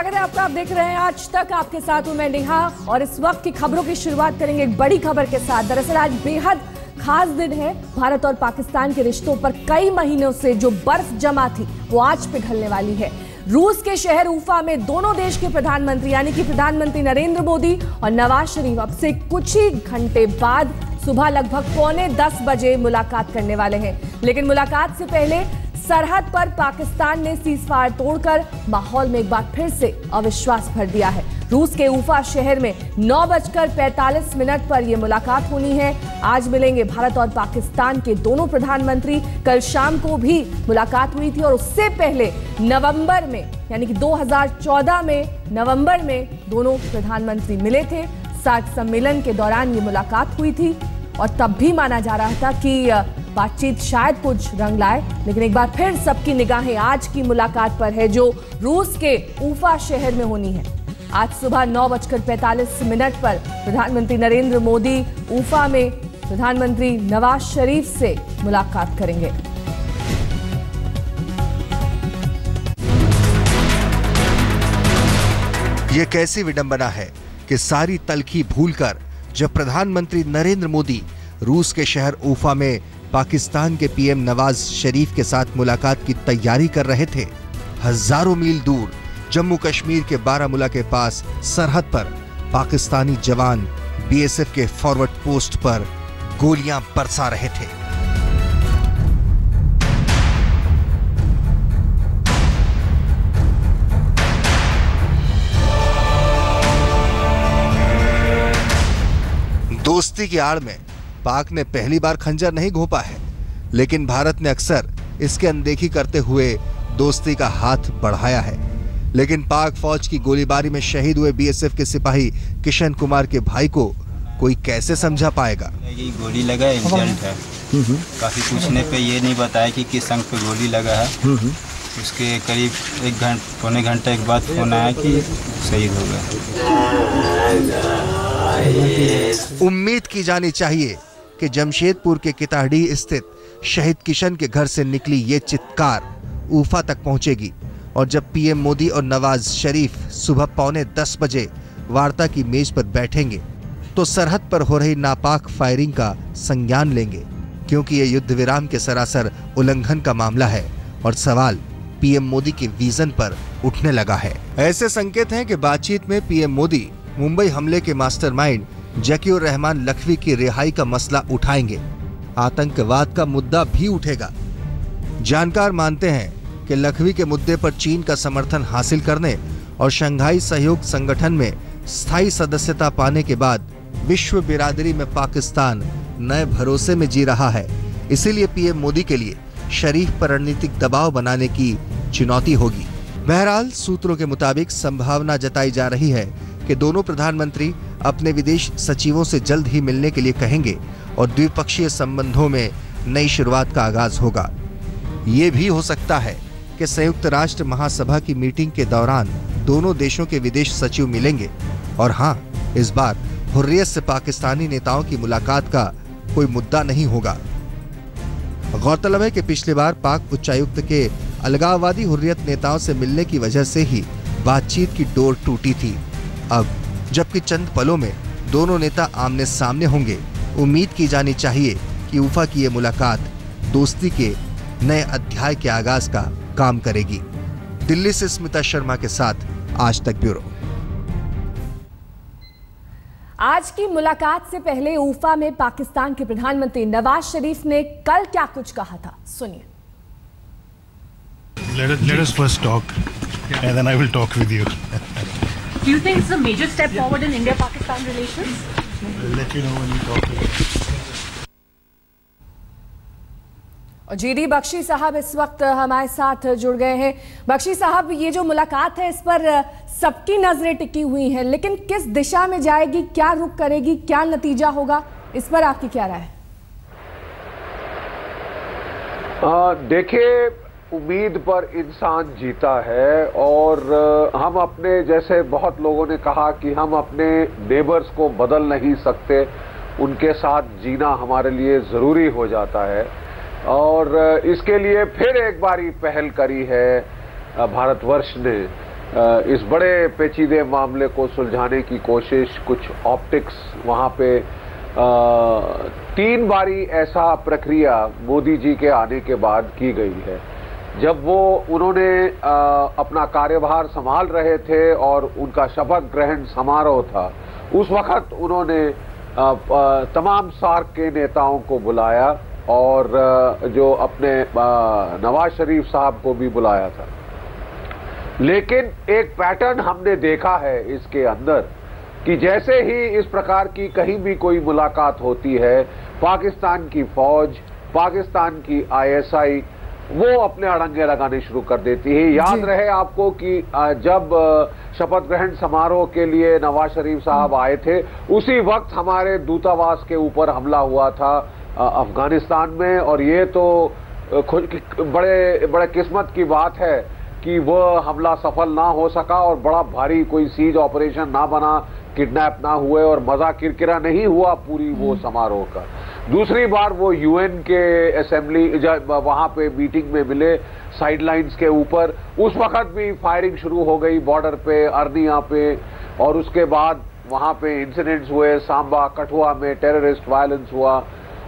स्वागत है आपका। आप देख रहे हैं आज तक, आपके साथ हूं मैं नेहा और इस वक्त की खबरों की शुरुआत करेंगे एक बड़ी खबर के साथ। दरअसल आज बेहद खास दिन है। भारत और पाकिस्तान के रिश्तों पर कई महीनों से जो बर्फ जमा थी वो आज पिघलने वाली है। रूस के शहर उफा में दोनों देश के प्रधानमंत्री यानी कि प्रधानमंत्री नरेंद्र मोदी और नवाज शरीफ अब से कुछ ही घंटे बाद सुबह लगभग 9:45 बजे मुलाकात करने वाले हैं। लेकिन मुलाकात से पहले सरहद पर पाकिस्तान ने सीजफायर तोड़कर माहौल में एक बार फिर से अविश्वास भर दिया है। रूस के उफा शहर में 9:45 पर यह मुलाकात होनी है। आज मिलेंगे भारत और पाकिस्तान के दोनों प्रधानमंत्री। कल शाम को भी मुलाकात हुई थी और उससे पहले नवंबर में यानी कि 2014 में नवंबर में दोनों प्रधानमंत्री मिले थे। सार्क सम्मेलन के दौरान ये मुलाकात हुई थी और तब भी माना जा रहा था कि बातचीत शायद कुछ रंग लाए, लेकिन एक बार फिर सबकी निगाहें आज की मुलाकात पर है जो रूस के उफा शहर में होनी है। आज सुबह 9:45 पर प्रधानमंत्री नरेंद्र मोदी उफा में प्रधानमंत्री नवाज शरीफ से मुलाकात करेंगे। ये कैसी विडंबना है कि सारी तलखी भूलकर जब प्रधानमंत्री नरेंद्र मोदी रूस के शहर उफा में पाकिस्तान के पीएम नवाज शरीफ के साथ मुलाकात की तैयारी कर रहे थे, हजारों मील दूर जम्मू कश्मीर के बारामूला के पास सरहद पर पाकिस्तानी जवान बीएसएफ के फॉरवर्ड पोस्ट पर गोलियां बरसा रहे थे। दोस्ती की आड़ में पाक ने पहली बार खंजर नहीं घोंपा है, लेकिन भारत ने अक्सर इसके अनदेखी करते हुए दोस्ती का हाथ बढ़ाया है। लेकिन पाक फौज की गोलीबारी में शहीद हुए बीएसएफ के सिपाही किशन कुमार के भाई को कोई कैसे समझा पाएगा? ये गोली लगा इंसिडेंट है। काफी पूछने पे ये नहीं बताया कि किस अंग पे गोली लगा है। उसके करीब पौने घंटे के बाद फोन आया कि शहीद हो गए। उम्मीद की जानी चाहिए कि जमशेदपुर के किताहडीह स्थित शहीद किशन के घर से निकली ये चित्कार उफा तक पहुंचेगी और जब पीएम मोदी और नवाज शरीफ सुबह 9:45 बजे वार्ता की मेज पर बैठेंगे तो सरहद पर हो रही नापाक फायरिंग का संज्ञान लेंगे, क्योंकि ये युद्ध विराम के सरासर उल्लंघन का मामला है और सवाल पीएम मोदी के विजन पर उठने लगा है। ऐसे संकेत हैं कि बातचीत में पीएम मोदी मुंबई हमले के मास्टरमाइंड जकीउर रहमान लखवी की रिहाई का मसला उठाएंगे। आतंकवाद का मुद्दा भी उठेगा। जानकार मानते हैं कि लखवी के मुद्दे पर चीन का समर्थन हासिल करने और शंघाई सहयोग संगठन में स्थायी सदस्यता पाने के बाद विश्व बिरादरी में पाकिस्तान नए भरोसे में जी रहा है। इसीलिए पीएम मोदी के लिए शरीफ पर रणनीतिक दबाव बनाने की चुनौती होगी। बहरहाल सूत्रों के मुताबिक संभावना जताई जा रही है कि दोनों प्रधानमंत्री अपने विदेश सचिवों से जल्द ही मिलने के लिए कहेंगे और द्विपक्षीय संबंधों में नई शुरुआत का आगाज होगा। ये भी हो सकता है कि संयुक्त राष्ट्र महासभा की मीटिंग के दौरान दोनों देशों के विदेश सचिव मिलेंगे और हाँ, इस बार हुर्रियत से पाकिस्तानी नेताओं की मुलाकात का कोई मुद्दा नहीं होगा। गौरतलब है कि पिछली बार पाक उच्चायुक्त के अलगाववादी हुर्रियत नेताओं से मिलने की वजह से ही बातचीत की डोर टूटी थी। अब जबकि चंद पलों में दोनों नेता आमने सामने होंगे, उम्मीद की जानी चाहिए कि उफा की ये मुलाकात दोस्ती के नए अध्याय के आगाज का काम करेगी। दिल्ली से स्मिता शर्मा के साथ आज तक ब्यूरो। आज की मुलाकात से पहले उफा में पाकिस्तान के प्रधानमंत्री नवाज शरीफ ने कल क्या कुछ कहा था, सुनिए। Let us first talk, and then I will talk with you. Do you think it's a major step forward in India-Pakistan relations? I'll let you know when we talk to you. और GD Bakshi साहब इस वक्त हमारे साथ जुड़ गए हैं। बख्शी साहब, ये जो मुलाकात है इस पर सबकी नजरें टिकी हुई हैं, लेकिन किस दिशा में जाएगी, क्या रुख करेगी, क्या नतीजा होगा, इस पर आपकी क्या राय है? देखिए, उम्मीद पर इंसान जीता है और हम अपने, जैसे बहुत लोगों ने कहा कि हम अपने नेबर्स को बदल नहीं सकते, उनके साथ जीना हमारे लिए ज़रूरी हो जाता है और इसके लिए फिर एक बारी पहल करी है भारतवर्ष ने इस बड़े पेचीदे मामले को सुलझाने की कोशिश, कुछ ऑप्टिक्स वहाँ पे 3 बारी ऐसा प्रक्रिया मोदी जी के आने के बाद की गई है। जब उन्होंने अपना कार्यभार संभाल रहे थे और उनका शपथ ग्रहण समारोह था, उस वक्त उन्होंने तमाम सार्क के नेताओं को बुलाया और जो अपने नवाज शरीफ साहब को भी बुलाया था। लेकिन एक पैटर्न हमने देखा है इसके अंदर कि जैसे ही इस प्रकार की कहीं भी कोई मुलाकात होती है, पाकिस्तान की फौज, पाकिस्तान की ISI वो अपने अड़ंगे लगाने शुरू कर देती है। याद रहे आपको कि जब शपथ ग्रहण समारोह के लिए नवाज शरीफ साहब आए थे, उसी वक्त हमारे दूतावास के ऊपर हमला हुआ था अफगानिस्तान में, और ये तो बड़े किस्मत की बात है कि वह हमला सफल ना हो सका और बड़ा भारी कोई सीज ऑपरेशन ना बना, किडनैप ना हुए और मजा किरकिरा नहीं हुआ पूरी वो समारोह का। दूसरी बार वो UN के असेंबली वहां पे मीटिंग में मिले साइडलाइंस के ऊपर, उस वक्त भी फायरिंग शुरू हो गई बॉर्डर पे, अर्निया पे, और उसके बाद वहां पे इंसिडेंट्स हुए, सांबा कठुआ में टेररिस्ट वायलेंस हुआ,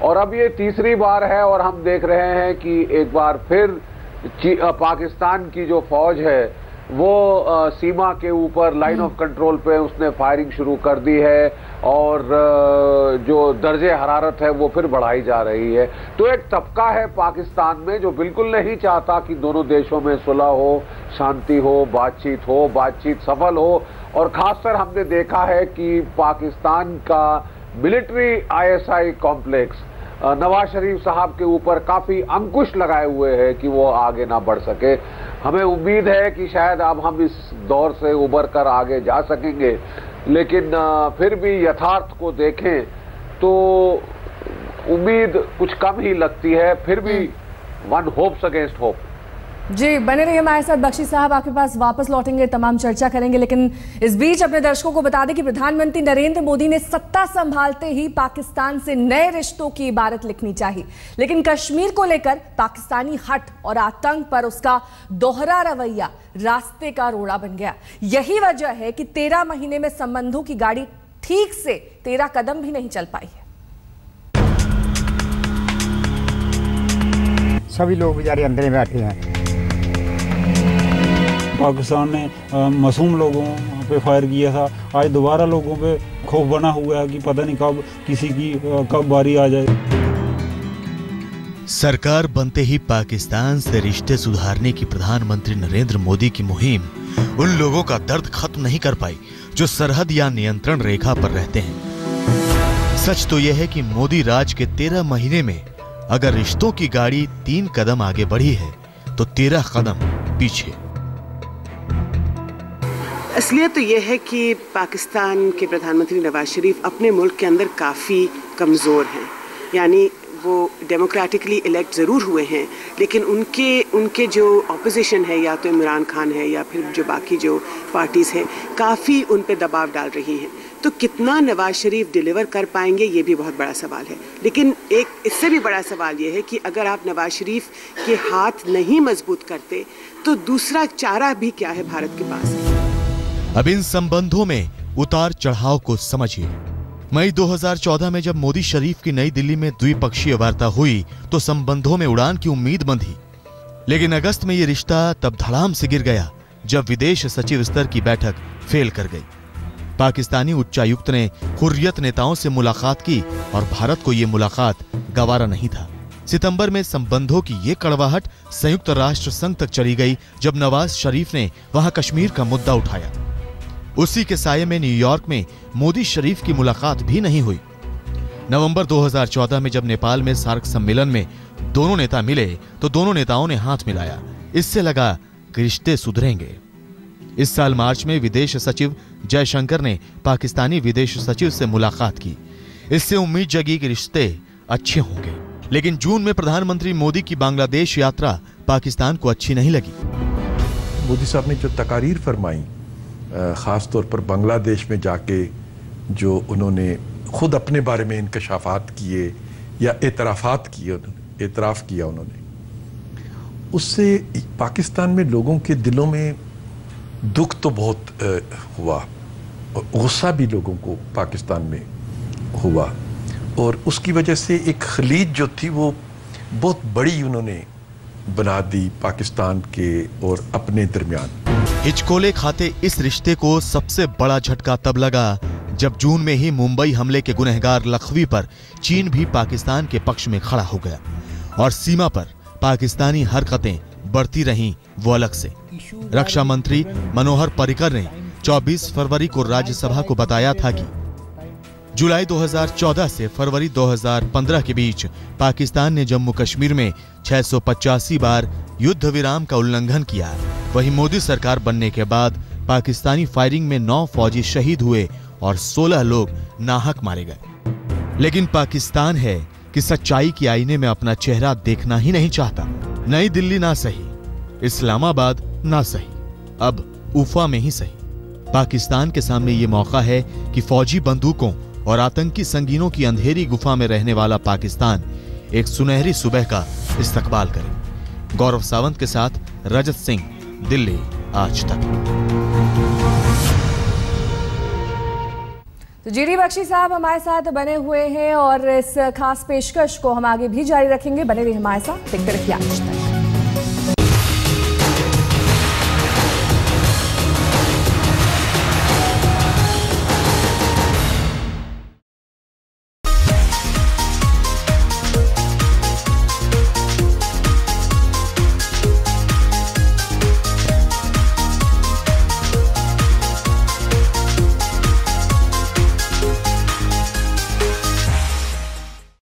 और अब ये तीसरी बार है और हम देख रहे हैं कि एक बार फिर पाकिस्तान की जो फौज है वो सीमा के ऊपर लाइन ऑफ कंट्रोल पे उसने फायरिंग शुरू कर दी है, और जो दर्जे हरारत है वो फिर बढ़ाई जा रही है। तो एक तबका है पाकिस्तान में जो बिल्कुल नहीं चाहता कि दोनों देशों में सुलह हो, शांति हो, बातचीत सफल हो, और खासकर हमने देखा है कि पाकिस्तान का military ISI complex Nawaz Sharif साहब के ऊपर काफी अंकुश लगाए हुए है कि वो आगे ना बढ़ सके। हमें उम्मीद है कि शायद अब हम इस दौर से उबर कर आगे जा सकेंगे, लेकिन फिर भी यथार्थ को देखें तो उम्मीद कुछ कम ही लगती है। फिर भी वन होप्स अगेंस्ट होप। जी, बने रहिए हमारे साथ। बख्शी साहब आपके पास वापस लौटेंगे, तमाम चर्चा करेंगे, लेकिन इस बीच अपने दर्शकों को बता दें कि प्रधानमंत्री नरेंद्र मोदी ने सत्ता संभालते ही पाकिस्तान से नए रिश्तों की इबारत लिखनी चाहिए, लेकिन कश्मीर को लेकर पाकिस्तानी हट और आतंक पर उसका दोहरा रवैया रास्ते का रोड़ा बन गया। यही वजह है कि 13 महीने में संबंधों की गाड़ी ठीक से 13 कदम भी नहीं चल पाई है। सभी लोग बेचारे अंदर ही बैठे हैं। पाकिस्तान ने मासूम लोगों पे फायर किया था, आज दोबारा लोगों पे खौफ बना हुआ है कि पता नहीं कब किसी की कब बारी आ जाए। सरकार बनते ही पाकिस्तान से रिश्ते सुधारने की प्रधानमंत्री नरेंद्र मोदी की मुहिम उन लोगों का दर्द खत्म नहीं कर पाई जो सरहद या नियंत्रण रेखा पर रहते हैं। सच तो यह है कि मोदी राज के 13 महीने में अगर रिश्तों की गाड़ी 3 कदम आगे बढ़ी है तो 13 कदम पीछे। असलियत तो यह है कि पाकिस्तान के प्रधानमंत्री नवाज शरीफ अपने मुल्क के अंदर काफ़ी कमज़ोर हैं। यानी वो डेमोक्रेटिकली इलेक्ट ज़रूर हुए हैं, लेकिन उनके जो ऑपोजिशन है, या तो इमरान खान है या फिर जो बाकी जो पार्टीज़ हैं, काफ़ी उन पे दबाव डाल रही हैं। तो कितना नवाज शरीफ डिलीवर कर पाएंगे ये भी बहुत बड़ा सवाल है। लेकिन एक इससे भी बड़ा सवाल ये है कि अगर आप नवाज शरीफ के हाथ नहीं मजबूत करते तो दूसरा चारा भी क्या है भारत के पास। अब इन संबंधों में उतार चढ़ाव को समझिए। मई 2014 में जब मोदी शरीफ की नई दिल्ली में द्विपक्षीय वार्ता हुई तो संबंधों में उड़ान की उम्मीद बंधी, लेकिन अगस्त में यह रिश्ता तब धड़ाम से गिर गया जब विदेश सचिव स्तर की बैठक फेल कर गई। पाकिस्तानी उच्चायुक्त ने हुर्रियत नेताओं से मुलाकात की और भारत को यह मुलाकात गवारा नहीं था। सितंबर में संबंधों की ये कड़वाहट संयुक्त राष्ट्र संघ तक चली गई जब नवाज शरीफ ने वहां कश्मीर का मुद्दा उठाया। उसी के साये में न्यूयॉर्क में मोदी शरीफ की मुलाकात भी नहीं हुई। नवंबर 2014 में जब नेपाल में सार्क सम्मेलन में दोनों नेता मिले तो दोनों नेताओं ने हाथ मिलाया। इससे लगा कि रिश्ते सुधरेंगे। इस साल मार्च में विदेश सचिव जयशंकर ने पाकिस्तानी विदेश सचिव से मुलाकात की। इससे उम्मीद जगी कि रिश्ते अच्छे होंगे, लेकिन जून में प्रधानमंत्री मोदी की बांग्लादेश यात्रा पाकिस्तान को अच्छी नहीं लगी। मोदी साहब ने जो तकारीर फरमाई, ख़ास तौर पर बांग्लादेश में जाके जो उन्होंने खुद अपने बारे में इंकशाफात किए या एतराफ़ात किए, एतराफ़ किया उन्होंने, उससे पाकिस्तान में लोगों के दिलों में दुख तो बहुत हुआ, गुस्सा भी लोगों को पाकिस्तान में हुआ, और उसकी वजह से एक खलीज जो थी वो बहुत बड़ी उन्होंने बना दी पाकिस्तान के और अपने दरमियान। हिचकोले खाते इस रिश्ते को सबसे बड़ा झटका तब लगा जब जून में ही मुंबई हमले के गुनहगार लखवी पर चीन भी पाकिस्तान के पक्ष में खड़ा हो गया और सीमा पर पाकिस्तानी हरकतें बढ़ती रहीं वो अलग से। रक्षा मंत्री मनोहर पर्रिकर ने 24 फरवरी को राज्यसभा को बताया था कि जुलाई 2014 से फरवरी 2015 के बीच पाकिस्तान ने जम्मू कश्मीर में 685 बार युद्ध विराम का उल्लंघन किया। वहीं मोदी सरकार बनने के बाद पाकिस्तानी फायरिंग में 9 फौजी शहीद हुए और 16 लोग नाहक मारे गए। लेकिन पाकिस्तान है कि सच्चाई के आईने में अपना चेहरा देखना ही नहीं चाहता। नई दिल्ली ना सही, इस्लामाबाद ना सही, अब उफा में ही सही, पाकिस्तान के सामने ये मौका है कि फौजी बंदूकों और आतंकी संगीनों की अंधेरी गुफा में रहने वाला पाकिस्तान एक सुनहरी सुबह का इस्तकबाल करे। गौरव सावंत के साथ रजत सिंह, दिल्ली आज तक। तो जीडी बख्शी साहब हमारे साथ बने हुए हैं और इस खास पेशकश को हम आगे भी जारी रखेंगे। बने रहिए हमारे साथ, देखते रहिए आज तक।